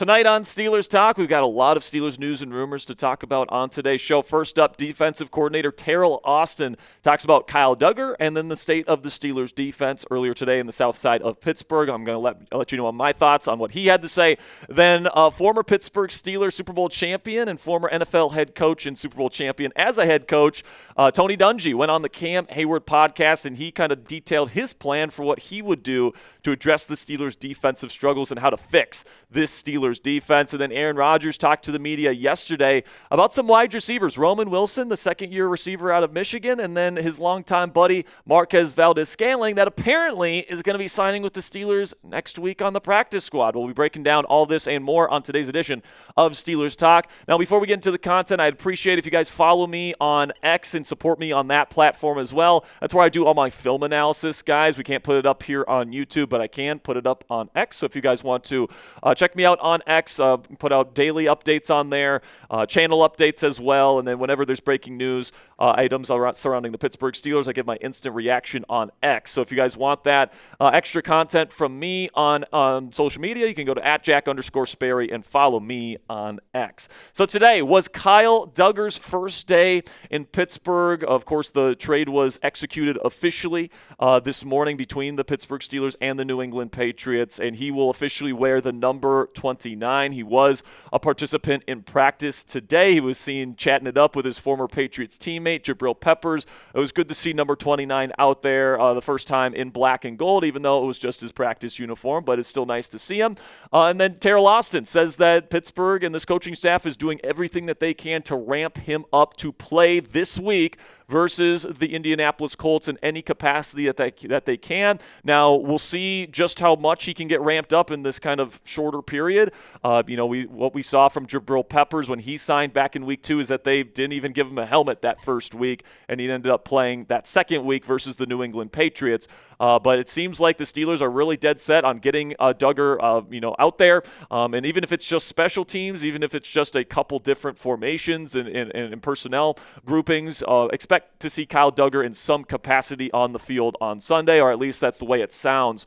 Tonight on Steelers Talk, we've got a lot of Steelers news and rumors to talk about on today's show. First up, defensive coordinator Teryl Austin talks about Kyle Duggar and then the state of the Steelers defense earlier today in the south side of Pittsburgh. I'm going to let you know my thoughts on what he had to say. Then former Pittsburgh Steelers Super Bowl champion and former NFL head coach and Super Bowl champion as a head coach, Tony Dungy, went on the Cam Hayward podcast, and he kind of detailed his plan for what he would do to address the Steelers' defensive struggles and how to fix this Steelers defense. And then Aaron Rodgers talked to the media yesterday about some wide receivers. Roman Wilson, the second-year receiver out of Michigan, and then his longtime buddy Marquez Valdes-Scantling that apparently is going to be signing with the Steelers next week on the practice squad. We'll be breaking down all this and more on today's edition of Steelers Talk. Now, before we get into the content, I'd appreciate if you guys follow me on X and support me on that platform as well. That's where I do all my film analysis, guys. We can't put it up here on YouTube, but I can put it up on X. So if you guys want to check me out on X, put out daily updates on there, channel updates as well, and then whenever there's breaking news items surrounding the Pittsburgh Steelers, I give my instant reaction on X. So if you guys want that extra content from me on social media, you can go to @Jack_Sperry and follow me on X. So today was Kyle Duggar's first day in Pittsburgh. Of course, the trade was executed officially this morning between the Pittsburgh Steelers and the New England Patriots, and he will officially wear the number 29. He was a participant in practice today. He was seen chatting it up with his former Patriots teammate, Jabrill Peppers. It was good to see number 29 out there the first time in black and gold, even though it was just his practice uniform, but it's still nice to see him. And then Teryl Austin says that Pittsburgh and this coaching staff is doing everything that they can to ramp him up to play this week versus the Indianapolis Colts in any capacity that they can. Now, we'll see just how much he can get ramped up in this kind of shorter period. What we saw from Jabrill Peppers when he signed back in week 2 is that they didn't even give him a helmet that first week, and he ended up playing that second week versus the New England Patriots. But it seems like the Steelers are really dead set on getting Duggar out there. And even if it's just special teams, even if it's just a couple different formations and personnel groupings, expect to see Kyle Duggar in some capacity on the field on Sunday, or at least that's the way it sounds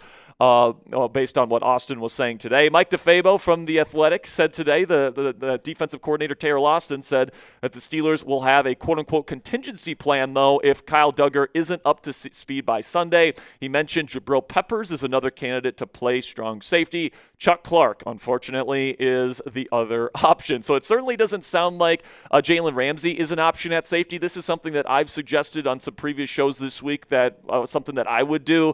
based on what Austin was saying today. Mike DeFabo from The Athletic said today, the defensive coordinator Teryl Austin said that the Steelers will have a quote-unquote contingency plan, though, if Kyle Duggar isn't up to speed by Sunday. He mentioned Jabrill Peppers is another candidate to play strong safety. Chuck Clark, unfortunately, is the other option. So it certainly doesn't sound like Jalen Ramsey is an option at safety. This is something that I've suggested on some previous shows this week, that something that I would do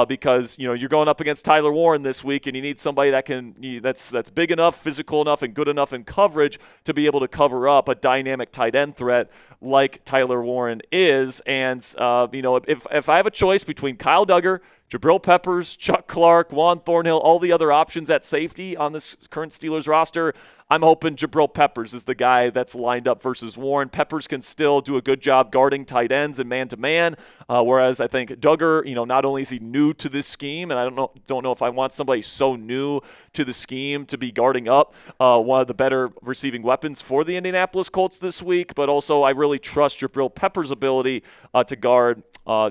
because you're going up against Tyler Warren this week, and you need somebody that's big enough, physical enough, and good enough in coverage to be able to cover up a dynamic tight end threat like Tyler Warren is. And if I have a choice between Kyle Duggar, Jabrill Peppers, Chuck Clark, Juan Thornhill, all the other options at safety on this current Steelers roster, I'm hoping Jabrill Peppers is the guy that's lined up versus Warren. Peppers can still do a good job guarding tight ends and man-to-man, whereas I think Duggar, not only is he new to this scheme, and I don't know if I want somebody so new to the scheme to be guarding up one of the better receiving weapons for the Indianapolis Colts this week, but also I really trust Jabrill Peppers' ability to guard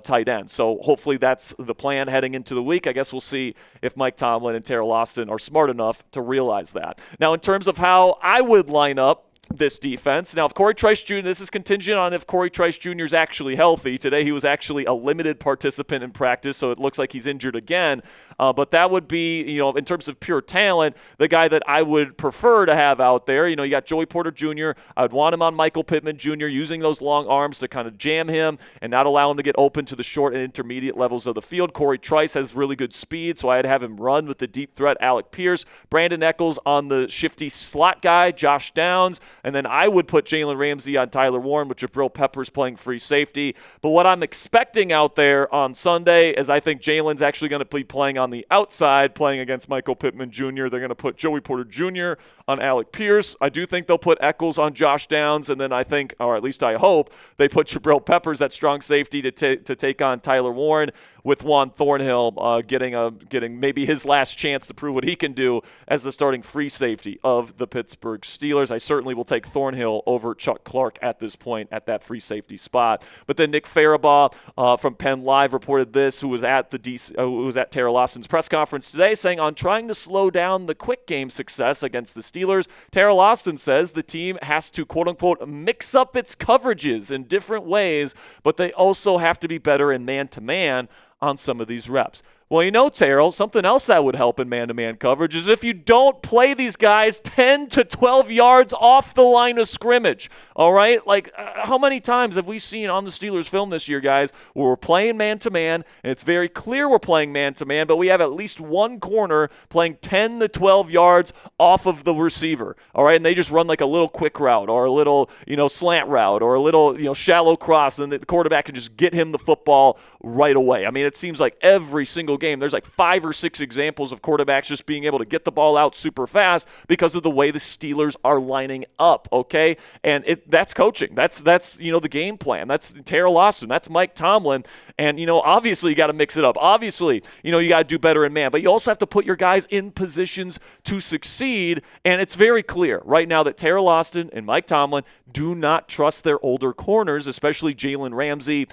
tight ends. So hopefully that's the plan heading into the week. I guess we'll see if Mike Tomlin and Teryl Austin are smart enough to realize that. Now, in terms of how I would line up this defense. Now, if Corey Trice Jr., this is contingent on if Corey Trice Jr. is actually healthy. Today he was actually a limited participant in practice, so it looks like he's injured again. But that would be, in terms of pure talent, the guy that I would prefer to have out there. You got Joey Porter Jr. I would want him on Michael Pittman Jr., using those long arms to kind of jam him and not allow him to get open to the short and intermediate levels of the field. Corey Trice has really good speed, so I'd have him run with the deep threat Alec Pierce. Brandin Echols on the shifty slot guy, Josh Downs. And then I would put Jalen Ramsey on Tyler Warren with Jabrill Peppers playing free safety. But what I'm expecting out there on Sunday is I think Jalen's actually going to be playing on the outside, playing against Michael Pittman Jr. They're going to put Joey Porter Jr. on Alec Pierce. I do think they'll put Echols on Josh Downs. And then I think, or at least I hope, they put Jabrill Peppers at strong safety to take on Tyler Warren, with Juan Thornhill getting maybe his last chance to prove what he can do as the starting free safety of the Pittsburgh Steelers. I certainly will take Thornhill over Chuck Clark at this point at that free safety spot. But then Nick Farabaugh from Penn Live reported this, who was at Teryl Austin's press conference today, saying on trying to slow down the quick game success against the Steelers, Teryl Austin says the team has to, quote-unquote, mix up its coverages in different ways, but they also have to be better in man-to-man on some of these reps. Well, you know, Terrell, something else that would help in man-to-man coverage is if you don't play these guys 10 to 12 yards off the line of scrimmage, all right? Like, how many times have we seen on the Steelers film this year, guys, where we're playing man-to-man, and it's very clear we're playing man-to-man, but we have at least one corner playing 10 to 12 yards off of the receiver, all right? And they just run like a little quick route or a little, slant route or a little, shallow cross, and the quarterback can just get him the football right away. I mean, it seems like every single game there's like 5 or 6 examples of quarterbacks just being able to get the ball out super fast because of the way the Steelers are lining up, okay? And that's coaching. That's the game plan. That's Teryl Austin. That's Mike Tomlin. And, obviously you got to mix it up. Obviously, you got to do better in man. But you also have to put your guys in positions to succeed. And it's very clear right now that Teryl Austin and Mike Tomlin do not trust their older corners, especially Jalen Ramsey,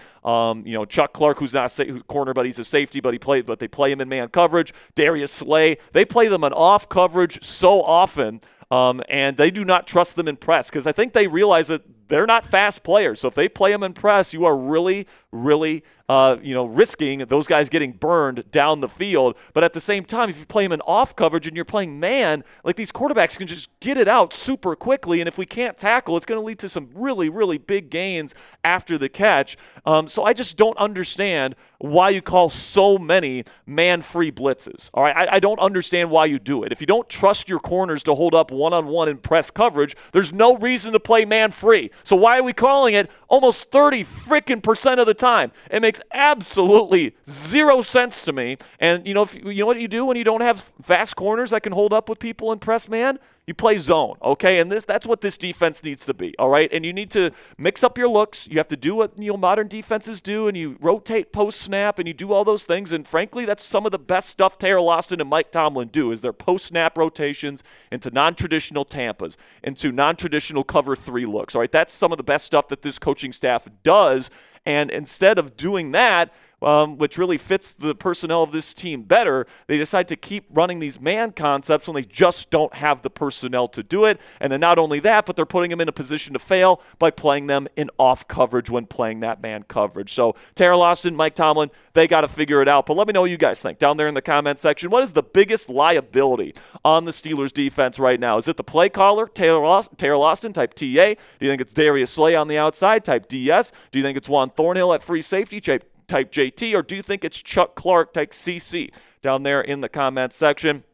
Chuck Clark, who's not a corner, but he's a safety, but they play him in man coverage. Darius Slay, they play them in off coverage so often, and they do not trust them in press because I think they realize that they're not fast players. So if they play them in press, you are really, really risking those guys getting burned down the field. But at the same time, if you play them in off coverage and you're playing man, like these quarterbacks can just get it out super quickly. And if we can't tackle, it's going to lead to some really, really big gains after the catch. So I just don't understand why you call so many man-free blitzes. All right, I don't understand why you do it. If you don't trust your corners to hold up one-on-one in press coverage, there's no reason to play man-free. So why are we calling it almost 30% of the time? It makes absolutely zero sense to me. And you know what you do when you don't have fast corners that can hold up with people in press man? You play zone, okay? And that's what this defense needs to be, all right? And you need to mix up your looks. You have to do what modern defenses do, and you rotate post-snap, and you do all those things. And frankly, that's some of the best stuff Teryl Austin and Mike Tomlin do is their post-snap rotations into non-traditional Tampas, into non-traditional cover 3 looks, all right? That's some of the best stuff that this coaching staff does. And instead of doing that, which really fits the personnel of this team better, they decide to keep running these man concepts when they just don't have the personnel to do it. And then not only that, but they're putting them in a position to fail by playing them in off coverage when playing that man coverage. So Teryl Austin, Mike Tomlin, they got to figure it out. But let me know what you guys think down there in the comment section. What is the biggest liability on the Steelers defense right now? Is it the play caller, Teryl Austin, type TA? Do you think it's Darius Slay on the outside, type DS? Do you think it's Juan Thornhill at free safety, type JT, or do you think it's Chuck Clark, type CC, down there in the comments section?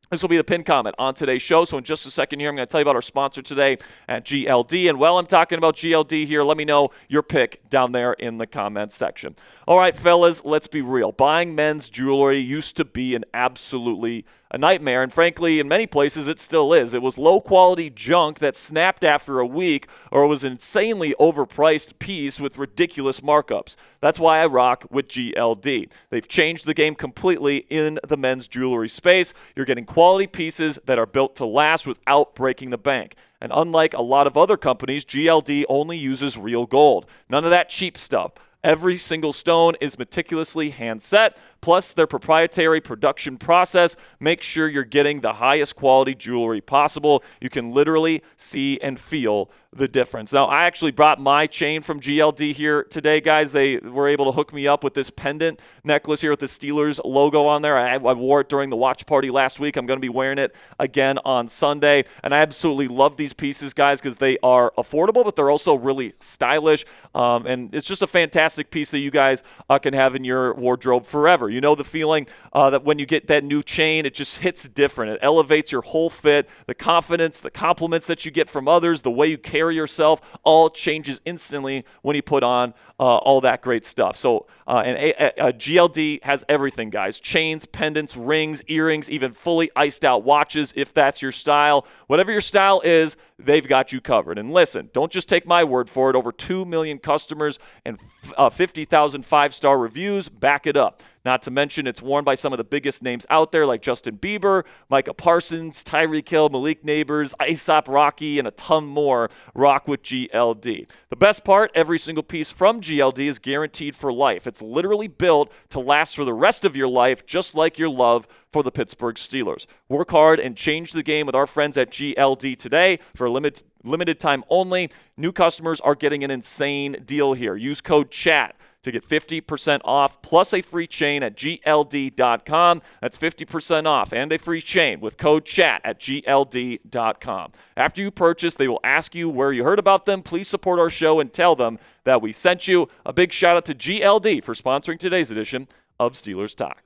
This will be the pinned comment on today's show. So in just a second here, I'm going to tell you about our sponsor today at GLD. And while I'm talking about GLD here, let me know your pick down there in the comments section. All right, fellas, let's be real. Buying men's jewelry used to be an absolutely a nightmare, and frankly, in many places, it still is. It was low-quality junk that snapped after a week, or it was an insanely overpriced piece with ridiculous markups. That's why I rock with GLD. They've changed the game completely in the men's jewelry space. You're getting quality pieces that are built to last without breaking the bank. And unlike a lot of other companies, GLD only uses real gold. None of that cheap stuff. Every single stone is meticulously hand set, plus their proprietary production process makes sure you're getting the highest quality jewelry possible. You can literally see and feel the difference. Now, I actually brought my chain from GLD here today, guys. They were able to hook me up with this pendant necklace here with the Steelers logo on there. I wore it during the watch party last week. I'm going to be wearing it again on Sunday, and I absolutely love these pieces, guys, because they are affordable, but they're also really stylish, and it's just a fantastic piece that you guys can have in your wardrobe forever. You know the feeling that when you get that new chain, it just hits different. It elevates your whole fit, the confidence, the compliments that you get from others, the way you carry carry yourself, all changes instantly when you put on all that great stuff. So GLD has everything, guys. Chains, pendants, rings, earrings, even fully iced out watches if that's your style. Whatever your style is, they've got you covered. And listen, don't just take my word for it. Over 2 million customers and 50,000 five-star reviews back it up. Not to mention, it's worn by some of the biggest names out there like Justin Bieber, Micah Parsons, Tyreek Hill, Malik Neighbors, Aesop Rocky, and a ton more. Rock with GLD. The best part, every single piece from GLD is guaranteed for life. It's literally built to last for the rest of your life, just like your love for the Pittsburgh Steelers. Work hard and change the game with our friends at GLD today. For a limited time only, new customers are getting an insane deal here. Use code CHAT to get 50% off plus a free chain at GLD.com. That's 50% off and a free chain with code CHAT at GLD.com. After you purchase, they will ask you where you heard about them. Please support our show and tell them that we sent you. A big shout out to GLD for sponsoring today's edition of Steelers Talk.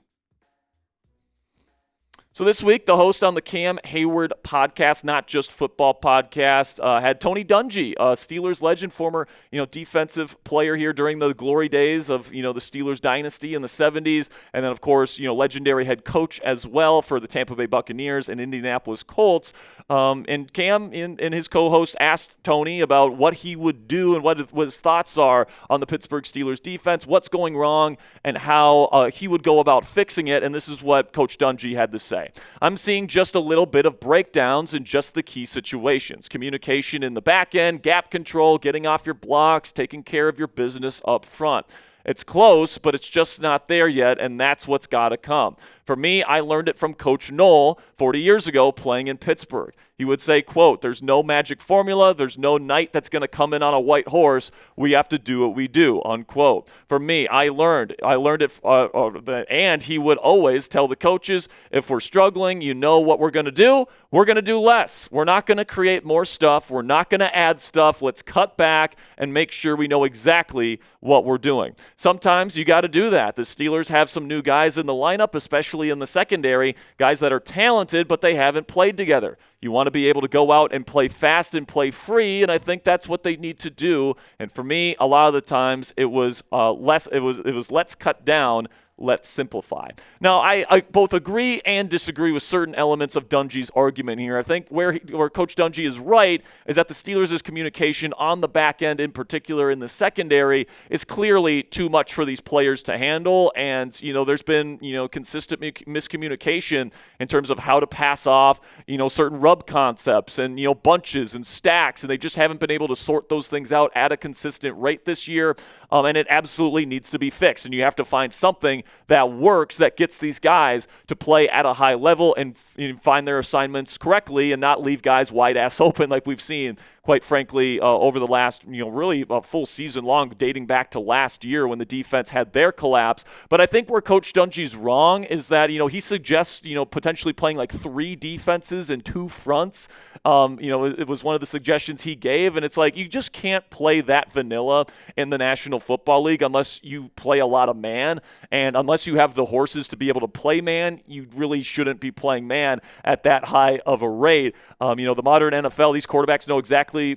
So this week, the host on the Cam Hayward podcast, Not Just Football podcast, had Tony Dungy, a Steelers legend, former defensive player here during the glory days of the Steelers dynasty in the 70s, and then of course legendary head coach as well for the Tampa Bay Buccaneers and Indianapolis Colts. And Cam and his co-host asked Tony about what he would do and what his thoughts are on the Pittsburgh Steelers defense, what's going wrong, and how he would go about fixing it. And this is what Coach Dungy had to say. I'm seeing just a little bit of breakdowns in just the key situations. Communication in the back end, gap control, getting off your blocks, taking care of your business up front. It's close, but it's just not there yet, and that's what's got to come. For me, I learned it from Coach Knoll 40 years ago playing in Pittsburgh. He would say, quote, "There's no magic formula. There's no knight that's going to come in on a white horse. We have to do what we do," unquote. For me, I learned it, and he would always tell the coaches, if we're struggling, what we're going to do? We're going to do less. We're not going to create more stuff. We're not going to add stuff. Let's cut back and make sure we know exactly what we're doing. Sometimes you got to do that. The Steelers have some new guys in the lineup, especially in the secondary, guys that are talented, but they haven't played together. You want to be able to go out and play fast and play free, and I think that's what they need to do. And for me, a lot of the times it was let's cut down, let's simplify. Now, I both agree and disagree with certain elements of Dungy's argument here. I think where Coach Dungy is right is that the Steelers' communication on the back end, in particular in the secondary, is clearly too much for these players to handle. And, there's been, consistent miscommunication in terms of how to pass off, certain rub concepts and, bunches and stacks. And they just haven't been able to sort those things out at a consistent rate this year. And it absolutely needs to be fixed. And you have to find something that works, that gets these guys to play at a high level and find their assignments correctly and not leave guys wide ass open like we've seen, quite frankly, over the last, really a full season long, dating back to last year when the defense had their collapse. But I think where Coach Dungy's wrong is that, he suggests, potentially playing like 3 defenses and 2 fronts. It was one of the suggestions he gave, and it's like you just can't play that vanilla in the National Football League unless you play a lot of man, and unless you have the horses to be able to play man, you really shouldn't be playing man at that high of a rate. The modern NFL, these quarterbacks know exactly,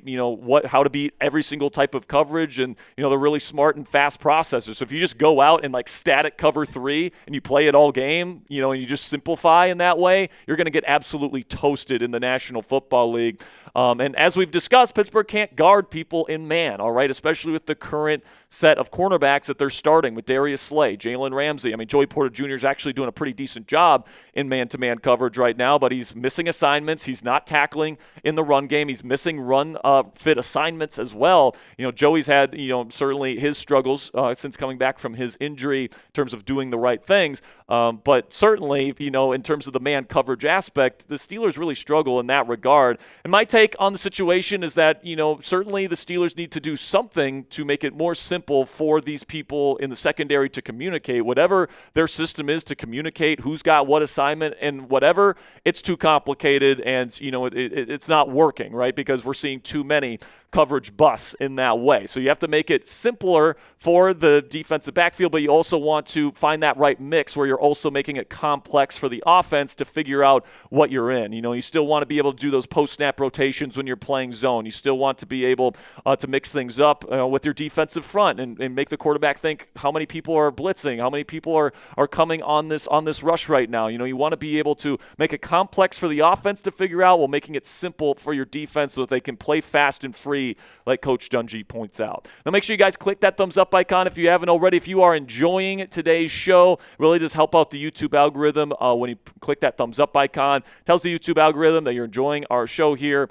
how to beat every single type of coverage, and, they're really smart and fast processors. So if you just go out and like static cover 3 and you play it all game, and you just simplify in that way, you're going to get absolutely toasted in the National Football League. And as we've discussed, Pittsburgh can't guard people in man, all right, especially with the current set of cornerbacks that they're starting with Darius Slay, Jalen Ramsey. I mean, Joey Porter Jr. is actually doing a pretty decent job in man-to-man coverage right now, but he's missing assignments. He's not tackling in the run game. He's missing run-fit assignments as well. Joey's had, certainly his struggles since coming back from his injury in terms of doing the right things. But certainly, in terms of the man coverage aspect, the Steelers really struggle in that regard. And my take on the situation is that, certainly the Steelers need to do something to make it more simple for these people in the secondary to communicate. Whatever their system is to communicate who's got what assignment and whatever, it's too complicated and, it's not working, right? Because we're seeing too many coverage busts in that way. So you have to make it simpler for the defensive backfield, but you also want to find that right mix where you're also making it complex for the offense to figure out what you're in. You still want to be able to do those post-snap rotations when you're playing zone. You still want to be able to mix things up with your defensive front and make the quarterback think how many people are blitzing, how many people are coming on this rush right now. You want to be able to make it complex for the offense to figure out while making it simple for your defense so that they can play fast and free, like Coach Dungy points out. Now make sure you guys click that thumbs up icon if you haven't already. If you are enjoying today's show, really just help out the YouTube algorithm when you click that thumbs up icon. It tells the YouTube algorithm that you're enjoying our show here.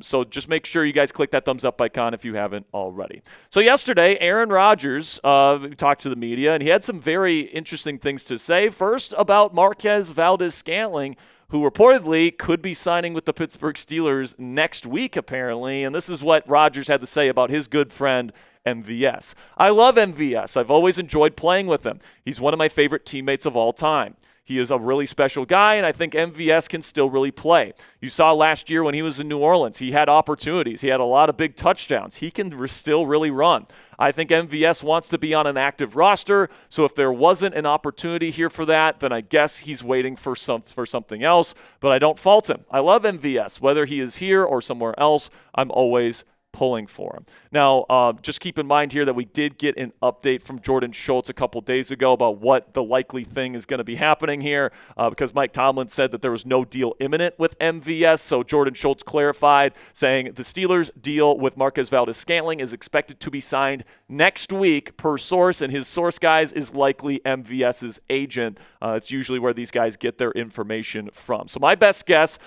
So just make sure you guys click that thumbs up icon if you haven't already. So yesterday, Aaron Rodgers talked to the media, and he had some very interesting things to say. First, about Marquez Valdes-Scantling, who reportedly could be signing with the Pittsburgh Steelers next week, apparently. And this is what Rodgers had to say about his good friend, MVS. I love MVS. I've always enjoyed playing with him. He's one of my favorite teammates of all time. He is a really special guy, and I think MVS can still really play. You saw last year when he was in New Orleans, he had opportunities. He had a lot of big touchdowns. He can still really run. I think MVS wants to be on an active roster, so if there wasn't an opportunity here for that, then I guess he's waiting for something else, but I don't fault him. I love MVS. Whether he is here or somewhere else, I'm always pulling for him. Now, just keep in mind here that we did get an update from Jordan Schultz a couple days ago about what the likely thing is going to be happening here because Mike Tomlin said that there was no deal imminent with MVS. So Jordan Schultz clarified, saying the Steelers' deal with Marquez Valdes-Scantling is expected to be signed next week per source, and his source, guys, is likely MVS's agent. It's usually where these guys get their information from. So my best guess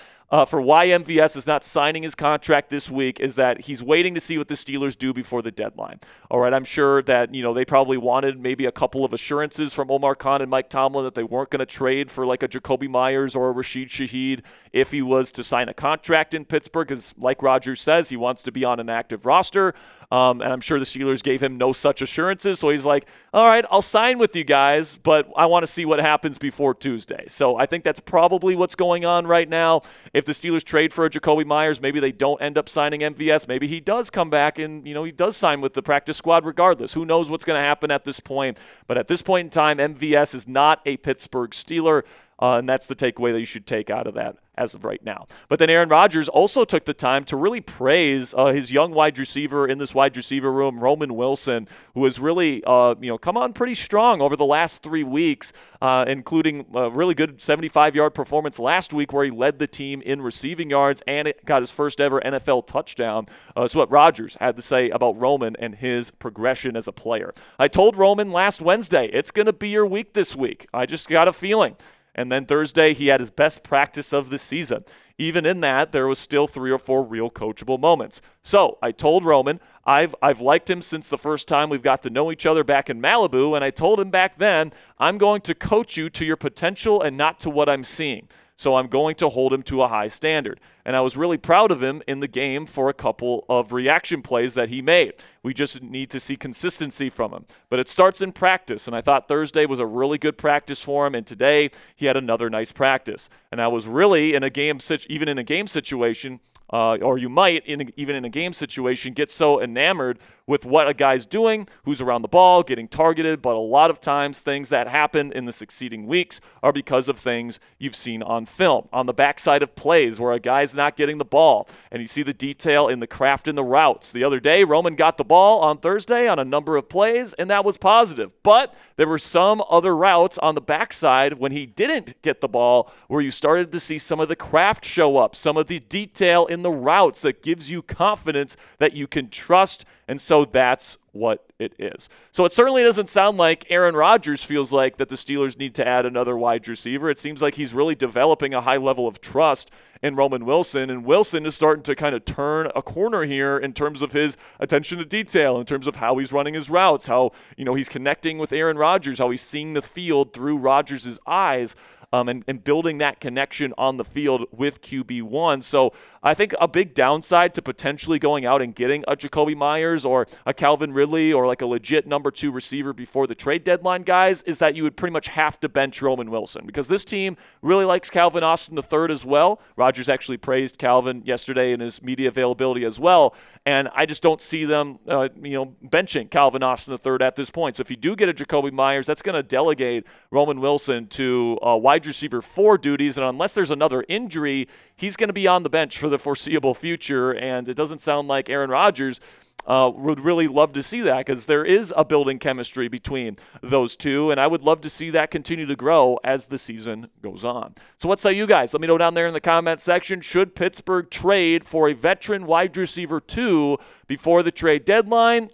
for why MVS is not signing his contract this week is that he's waiting to see what the Steelers do before the deadline. All right, I'm sure that, they probably wanted maybe a couple of assurances from Omar Khan and Mike Tomlin that they weren't going to trade for like a Jacoby Myers or a Rashid Shaheed if he was to sign a contract in Pittsburgh, because like Rodgers says, he wants to be on an active roster. And I'm sure the Steelers gave him no such assurances. So he's like, all right, I'll sign with you guys, but I want to see what happens before Tuesday. So I think that's probably what's going on right now. If the Steelers trade for a Jacoby Myers, maybe they don't end up signing MVS. Maybe he does come back and, he does sign with the practice squad regardless. Who knows what's going to happen at this point. But at this point in time, MVS is not a Pittsburgh Steeler. And that's the takeaway that you should take out of that as of right now. But then Aaron Rodgers also took the time to really praise his young wide receiver in this wide receiver room, Roman Wilson, who has really, come on pretty strong over the last 3 weeks, including a really good 75-yard performance last week where he led the team in receiving yards and it got his first ever NFL touchdown. That's what Rodgers had to say about Roman and his progression as a player. I told Roman last Wednesday, it's going to be your week this week. I just got a feeling. And then Thursday, he had his best practice of the season. Even in that, there was still 3 or 4 real coachable moments. So I told Roman, I've liked him since the first time we've got to know each other back in Malibu, and I told him back then, I'm going to coach you to your potential and not to what I'm seeing. So I'm going to hold him to a high standard. And I was really proud of him in the game for a couple of reaction plays that he made. We just need to see consistency from him. But it starts in practice, and I thought Thursday was a really good practice for him, and today he had another nice practice. And I was really in a game, even in a game situation, or you might, even in a game situation, get so enamored with what a guy's doing, who's around the ball, getting targeted, but a lot of times things that happen in the succeeding weeks are because of things you've seen on film, on the backside of plays where a guy's not getting the ball, and you see the detail in the craft in the routes. The other day, Roman got the ball on Thursday on a number of plays, and that was positive, but there were some other routes on the backside when he didn't get the ball where you started to see some of the craft show up, some of the detail in the routes that gives you confidence that you can trust, and so that's what it is. So it certainly doesn't sound like Aaron Rodgers feels like that the Steelers need to add another wide receiver. It seems like he's really developing a high level of trust in Roman Wilson, and Wilson is starting to kind of turn a corner here in terms of his attention to detail, in terms of how he's running his routes, how he's connecting with Aaron Rodgers, how he's seeing the field through Rodgers' eyes. and building that connection on the field with QB1. So I think a big downside to potentially going out and getting a Jakobi Meyers or a Calvin Ridley or like a legit number 2 receiver before the trade deadline, guys, is that you would pretty much have to bench Roman Wilson because this team really likes Calvin Austin III as well. Rodgers actually praised Calvin yesterday in his media availability as well, and I just don't see them benching Calvin Austin III at this point. So if you do get a Jakobi Meyers, that's going to delegate Roman Wilson to wide receiver 4 duties, and unless there's another injury, he's going to be on the bench for the foreseeable future, and it doesn't sound like Aaron Rodgers would really love to see that because there is a building chemistry between those two, and I would love to see that continue to grow as the season goes on. So what say you guys? Let me know down there in the comment section. Should Pittsburgh trade for a veteran wide receiver 2 before the trade deadline?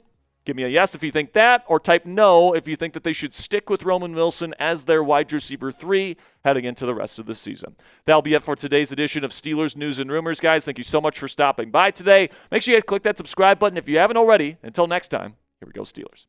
Give me a yes if you think that, or type no if you think that they should stick with Roman Wilson as their wide receiver 3 heading into the rest of the season. That'll be it for today's edition of Steelers News and Rumors, guys. Thank you so much for stopping by today. Make sure you guys click that subscribe button if you haven't already. Until next time, here we go, Steelers.